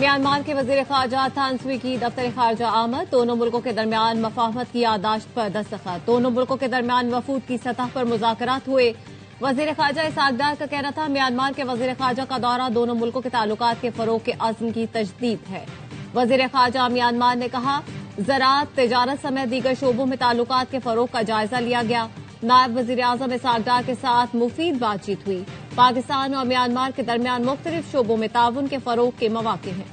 Myanmar के वजीर खारजा थान सुई की दफ्तर खारजा आमद। दोनों मुल्कों के दरमियान मफाहमत की याददाश्त पर दस्तखत। दोनों मुल्कों के दरमियान वफूद की सतह पर मुज़ाकरात हुए। वजीर खारजा इसहाक डार का कहना था म्यांमार के वजीर खारजा का दौरा दोनों मुल्कों के ताल्लुकात के फरोग के अज़्म की तजदीद है। वजीर खारजा म्यांमार ने कहा ज़राअत, तिजारत समेत दीगर शोबों में ताल्लुकात के फरोग का जायजा लिया गया। नायब वजीर आज़म इसहाक डार के साथ मुफीद बातचीत हुई। पाकिस्तान और म्यांमार के दरमियान मुख्तलिफ शोबों में ताउन के फरोग के मौके हैं।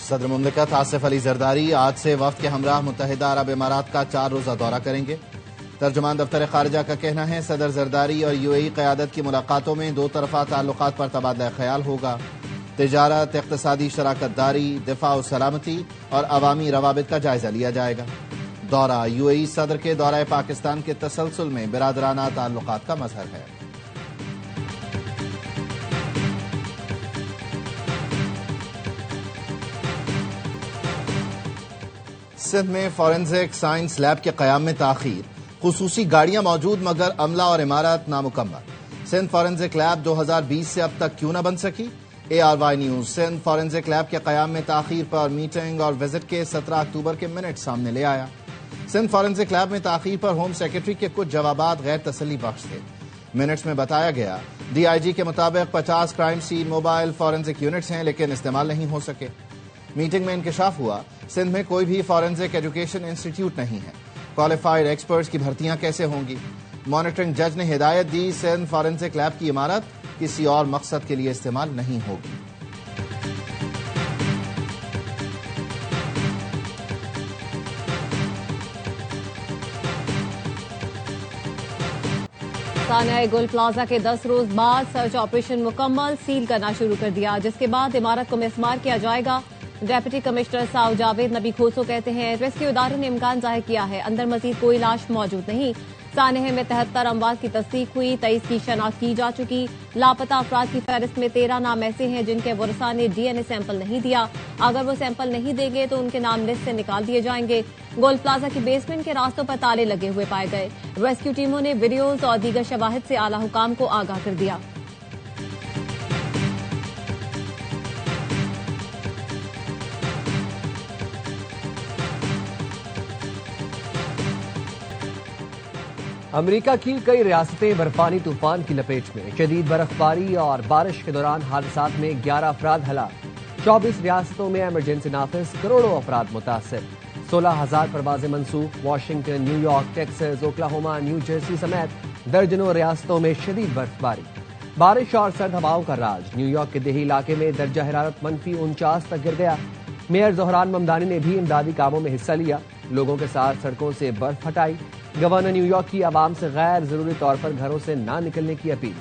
सदर मुमलिकत आसिफ अली जरदारी आज से वफ्द के हमराह मुत्तहिदा अरब इमारात का 4 रोजा दौरा करेंगे। तर्जुमान दफ्तर खारजा का कहना है सदर जरदारी और यूएई क़यादत की मुलाकातों में दो तरफा ताल्लुकात पर तबादला ख्याल होगा। तिजारत, इक़्तिसादी शराकत दारी, दिफा और सलामती और अवामी रवाबित का जायजा लिया जाएगा। दौरा यूएई सदर के दौरा पाकिस्तान के तसलसल में बिरादराना ताल्लुकात का मजहर है। सिंध में फॉरेंसिक साइंस लैब के क़याम में ताख़ीर। खुसूसी गाड़ियां मौजूद मगर अमला और इमारत नामुकम्मल। सिंध फॉरेंसिक लैब 2020 से अब तक क्यों न बन सकी। ARY news Sindh forensic lab के क़याम में ताख़ीर पर मीटिंग और विजिट के 17 अक्टूबर के मिनट सामने ले आया। सिंध फॉरेंसिक लैब में ताख़ीर पर होम सेक्रेटरी के कुछ जवाबात गैर तसल्ली बख्श थे। मिनट्स में बताया गया DIG के मुताबिक 50 crime scene mobile forensic units हैं लेकिन इस्तेमाल नहीं हो सके। मीटिंग में इंकशाफ हुआ सिंध में कोई भी फॉरेंसिक एजुकेशन इंस्टीट्यूट नहीं है। क्वालिफाइड एक्सपर्ट्स की भर्तियां कैसे होंगी। मॉनिटरिंग जज ने हिदायत दी सिंध फॉरेंसिक लैब की इमारत किसी और मकसद के लिए इस्तेमाल नहीं होगी। सानिया गुल प्लाजा के 10 रोज बाद सर्च ऑपरेशन मुकम्मल, सील करना शुरू कर दिया, जिसके बाद इमारत को मिसमार किया जाएगा। डेप्यूटी कमिश्नर साउ जावेद नबी खोसो कहते हैं रेस्क्यू इदारों ने इम्कान जाहिर किया है अंदर मजीद कोई लाश मौजूद नहीं। सानिया में 73 अमवात की तस्दीक हुई, 23 की शनाख्त की जा चुकी। लापता अफराद की फहरिस्त में 13 नाम ऐसे हैं जिनके वरसा ने DNA सैंपल नहीं दिया। अगर वो सैंपल नहीं देंगे तो उनके नाम लिस्ट से निकाल दिए जाएंगे। गोल्ड प्लाजा की बेसमेंट के रास्तों पर ताले लगे हुए पाए गए। रेस्क्यू टीमों ने वीडियोज और दीगर शवाहिद से आला हुकाम को आगाह कर दिया। अमेरिका की कई रियासतें बर्फानी तूफान की लपेट में। शदीद बर्फबारी और बारिश के दौरान हादसात में 11 अफराद हलाक। 24 रियासतों में इमरजेंसी नाफिज, करोड़ों अफराद मुतासर। 16,000 परवाजें मनसूख। Washington, New York, Texas, Oklahoma, new Jersey समेत दर्जनों रियासतों में शदीद बर्फबारी, बारिश और सर्द हवाओं का राज। न्यूयॉर्क के देही इलाके में दर्जा हरारत -49 तक गिर गया। मेयर ज़ोहरान ममदानी ने भी इमदादी कामों में हिस्सा लिया, लोगों के साथ सड़कों से बर्फ हटाई। गवर्नर न्यूयॉर्क की आवाम से गैर जरूरी तौर पर घरों से ना निकलने की अपील।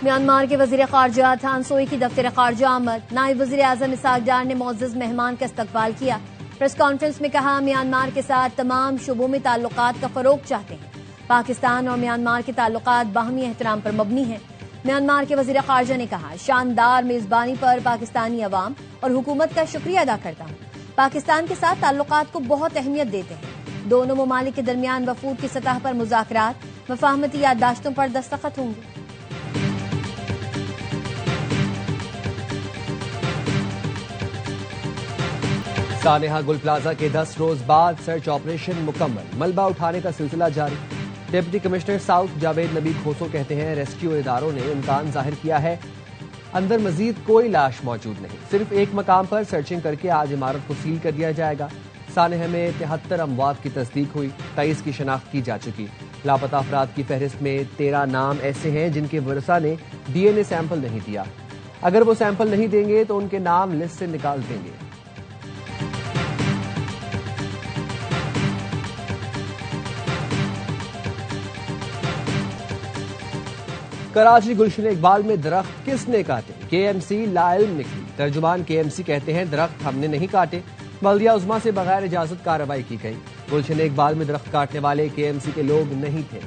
म्यांमार के वजीर खारजा थान सोई की दफ्तर खारजा आमद। नायब वजीर आजम इसहाक डार ने मोअज़्ज़ज़ मेहमान का इस्तकबाल किया। प्रेस कॉन्फ्रेंस में कहा म्यांमार के साथ तमाम शोबों में ताल्लुकात का फरोग चाहते हैं। पाकिस्तान और म्यांमार के ताल्लुकात बाहमी एहतराम पर मबनी हैं। म्यांमार के वजीर खारजा ने कहा शानदार मेजबानी पर पाकिस्तानी अवाम और हुकूमत का शुक्रिया अदा करता हूँ। पाकिस्तान के साथ ताल्लुकात को बहुत अहमियत देते हैं। दोनों ममालिक के दरमियान वफूद की सतह पर मुज़ाकरात, मफाहमती याददाश्तों पर दस्तखत होंगे। सानिया गुल प्लाजा के 10 रोज बाद सर्च ऑपरेशन मुकम्मल, मलबा उठाने का सिलसिला जारी। डिप्टी कमिश्नर साउथ जावेद नबी खोसो कहते हैं रेस्क्यू इदारों ने इम्कान जाहिर किया है अंदर मजीद कोई लाश मौजूद नहीं। सिर्फ एक मकाम पर सर्चिंग करके आज इमारत को सील कर दिया जाएगा। सानिया में 73 अमवात की तस्दीक हुई, 23 की शनाख्त की जा चुकी। लापता अफराद की फहरिस्त में 13 नाम ऐसे हैं जिनके वरसा ने DNA सैंपल नहीं दिया। अगर वो सैंपल नहीं देंगे तो उनके नाम लिस्ट से निकाल देंगे। कराची गुलशन इकबाल में दरख्त किसने काटे, KMC लाइल्म निकली। तर्जुमान KMC कहते हैं दरख्त हमने नहीं काटे, बल्दिया उज़्मा से बगैर इजाजत कार्रवाई की गई। गुलशन इकबाल में दरख्त काटने वाले केएमसी के लोग नहीं थे।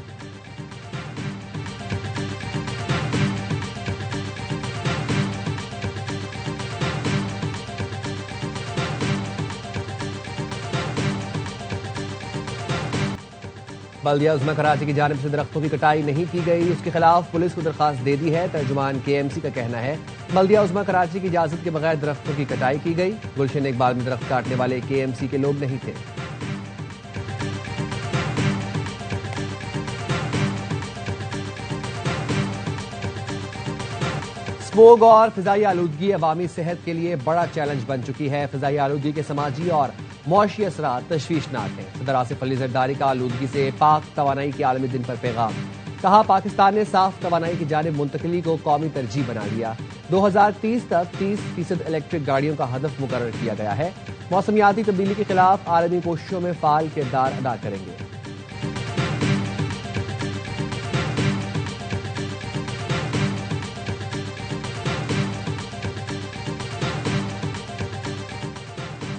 बल्दिया उज़्मा कराची की जानिब से दरख्तों की कटाई नहीं की गई, उसके खिलाफ पुलिस को दरखास्त दे दी है। तर्जुमान केएमसी का कहना है बल्दिया उज़्मा कराची की इजाजत के बगैर दरख्तों की कटाई की गई। गुलशन इकबाल में दरख्त काटने वाले केएमसी के लोग नहीं थे। स्मोग और फिजाई आलूदगी अवामी सेहत के लिए बड़ा चैलेंज बन चुकी है। फिजाई आलूदगी के समाजी और मौशी असरात तशवीशनाक हैं। सदर आसिफ अली जरदारी का आलूदगी से पाक तवानाई के आलमी दिन पर पैगाम। कहा पाकिस्तान ने साफ तवानाई की जानिब मुंतकली को कौमी तरजीह बना लिया। 2030 तक 30% इलेक्ट्रिक गाड़ियों का हदफ मुकर्रर किया गया है। मौसमियाती तब्दीली के खिलाफ आलमी कोशिशों में फाल किरदार अदा करेंगे।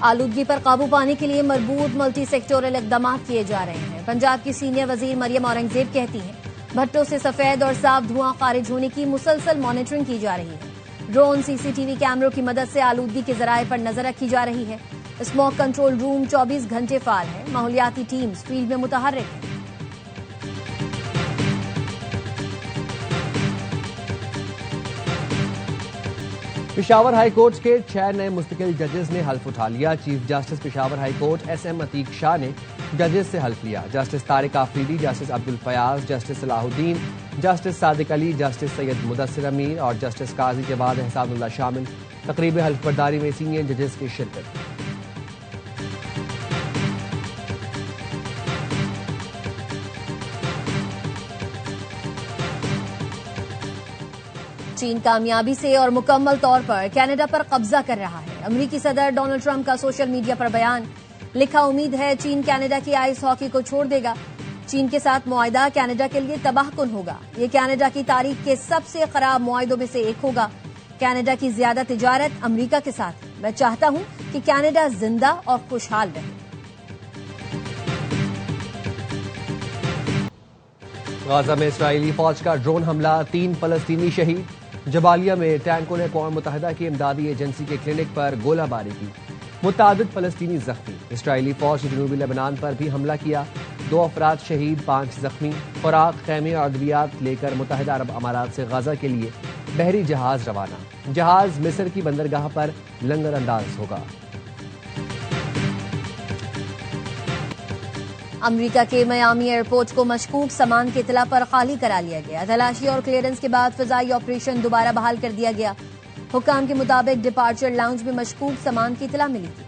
आलूदगी पर काबू पाने के लिए मरबूत मल्टी सेक्टोरल इकदाम किए जा रहे हैं। पंजाब की सीनियर वजीर मरियम औरंगजेब कहती हैं भट्टों से सफेद और साफ धुआं खारिज होने की मुसलसल मॉनिटरिंग की जा रही है। ड्रोन सीसीटीवी कैमरों की मदद से आलूदगी के जराये पर नजर रखी जा रही है। स्मोक कंट्रोल रूम 24 घंटे फाल है। माहौलियाती टीम्स फील्ड में मुतहर्रिक है। पेशावर हाई कोर्ट के 6 नए मुस्तकिल जजेस ने हल्फ उठा लिया। Chief justice Peshawar high court SM Atiq Shah ने जजेस से हल्फ लिया। Justice Tariq Afridi, justice Abdul Fayyaz, justice Salahuddin, justice Sadiq Ali, justice Syed Mudassir Amir और जस्टिस काजी जवाद एहसानुल्लाह शामिल। तकरीब हल्फ बर्दारी में सीनियर जजेस की शिरकत। चीन कामयाबी से और मुकम्मल तौर पर कनाडा पर कब्जा कर रहा है। अमेरिकी सदर डोनाल्ड ट्रंप का सोशल मीडिया पर बयान। लिखा उम्मीद है चीन कनाडा की आइस हॉकी को छोड़ देगा। चीन के साथ मुआहदा कनाडा के लिए तबाहकुन होगा। ये कनाडा की तारीख के सबसे खराब मुआहदों में से एक होगा। कनाडा की ज्यादा तिजारत अमेरिका के साथ है। मैं चाहता हूं कि कनाडा जिंदा और खुशहाल रहे। गाजा में इस्राएली फौज का ड्रोन हमला, 3 फलस्तीनी शहीद। जबालिया में टैंकों ने अक़वाम मुत्तहिदा की इमदादी एजेंसी के क्लिनिक पर गोलाबारी की। मुतादिद फलस्तीनी जख्मी। इस्राएली फौज ने जनूबी लेबनान पर भी हमला किया। 2 अफराद शहीद, 5 जख्मी। खुराक, खैमे और अद्वियात लेकर मुत्तहिदा अरब अमारात से गाजा के लिए बहरी जहाज रवाना। जहाज मिस्र की बंदरगाह पर लंगर अंदाज होगा। अमेरिका के मियामी एयरपोर्ट को मशकूक सामान की इतला पर खाली करा लिया गया। तलाशी और क्लियरेंस के बाद फिजाई ऑपरेशन दोबारा बहाल कर दिया गया। हुक्काम के मुताबिक डिपार्चर लाउंज में मशकूक सामान की इतला मिली थी।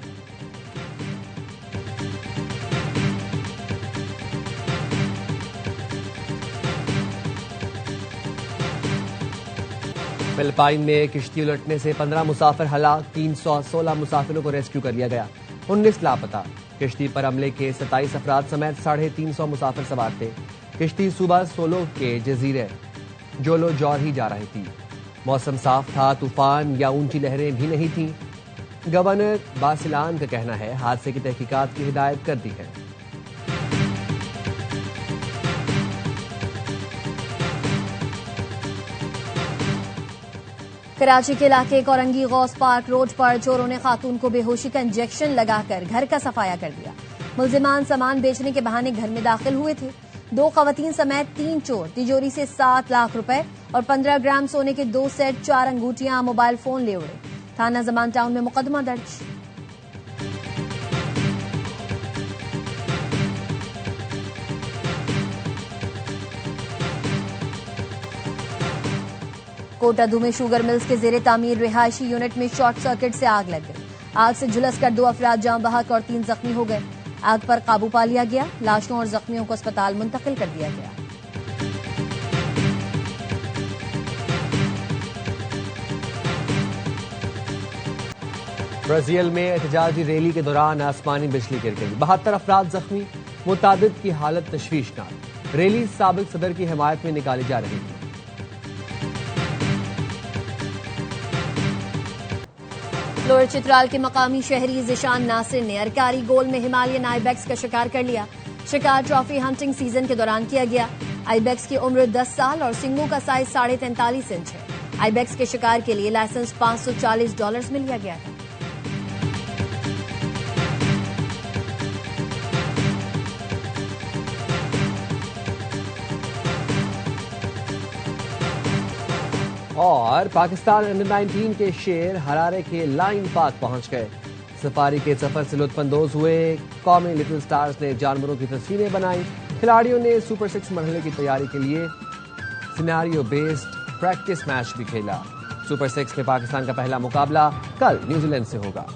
फिलिपाइन में किश्ती उलटने से 15 मुसाफिर हलाक, 316 मुसाफिरों को रेस्क्यू कर लिया गया, 19 लापता। किश्ती पर हमले के 27 अफराद समेत 350 मुसाफिर सवार थे। किश्ती सुबह सोलो के जजीरे जोलो जौर ही जा रही थी। मौसम साफ था, तूफान या ऊंची लहरें भी नहीं थीं। गवर्नर बासिलान का कहना है हादसे की तहकीकात की हिदायत कर दी है। कराची के इलाके कोरंगी गौस पार्क रोड पर चोरों ने खातून को बेहोशी का इंजेक्शन लगाकर घर का सफाया कर दिया। मुलजिमान सामान बेचने के बहाने घर में दाखिल हुए थे। 2 खवातीन समेत 3 चोर तिजोरी से 7 लाख रुपए और 15 ग्राम सोने के 2 सेट, 4 अंगूठियां, मोबाइल फोन ले उड़े। थाना जमान टाउन में मुकदमा दर्ज। कोटादू में शुगर मिल्स के जेरे तामीर रिहायशी यूनिट में शॉर्ट सर्किट से आग लग गई। आग से झुलसकर 2 अफराद जाँ बहक और 3 जख्मी हो गए। आग पर काबू पा लिया गया। लाशों और जख्मियों को अस्पताल मुंतकिल कर दिया गया। ब्राजील में एहतजाजी रैली के दौरान आसमानी बिजली गिर गई, 72 अफराद जख्मी, मुतादिद की हालत तशवीशनाक। रैली साबिक सदर की हिमायत में निकाली जा रही थी। लोअर चित्राल के मकामी शहरी जिशान नासिर ने अरकारी गोल में हिमालयन आइबेक्स का शिकार कर लिया। शिकार ट्रॉफी हंटिंग सीजन के दौरान किया गया। आइबेक्स की उम्र 10 साल और सिंगों का साइज 43.5 इंच है। आइबेक्स के शिकार के लिए लाइसेंस $540 में लिया गया था। और पाकिस्तान अंडर 19 के शेर हरारे के लाइन पार्क पहुंच गए। सफारी के सफर से लुत्फानंदोज हुए। कौमी लिटिल स्टार्स ने जानवरों की तस्वीरें बनाई। खिलाड़ियों ने सुपर 6 मरहले की तैयारी के लिए सिनेरियो बेस्ड प्रैक्टिस मैच भी खेला। सुपर 6 में पाकिस्तान का पहला मुकाबला कल न्यूजीलैंड से होगा।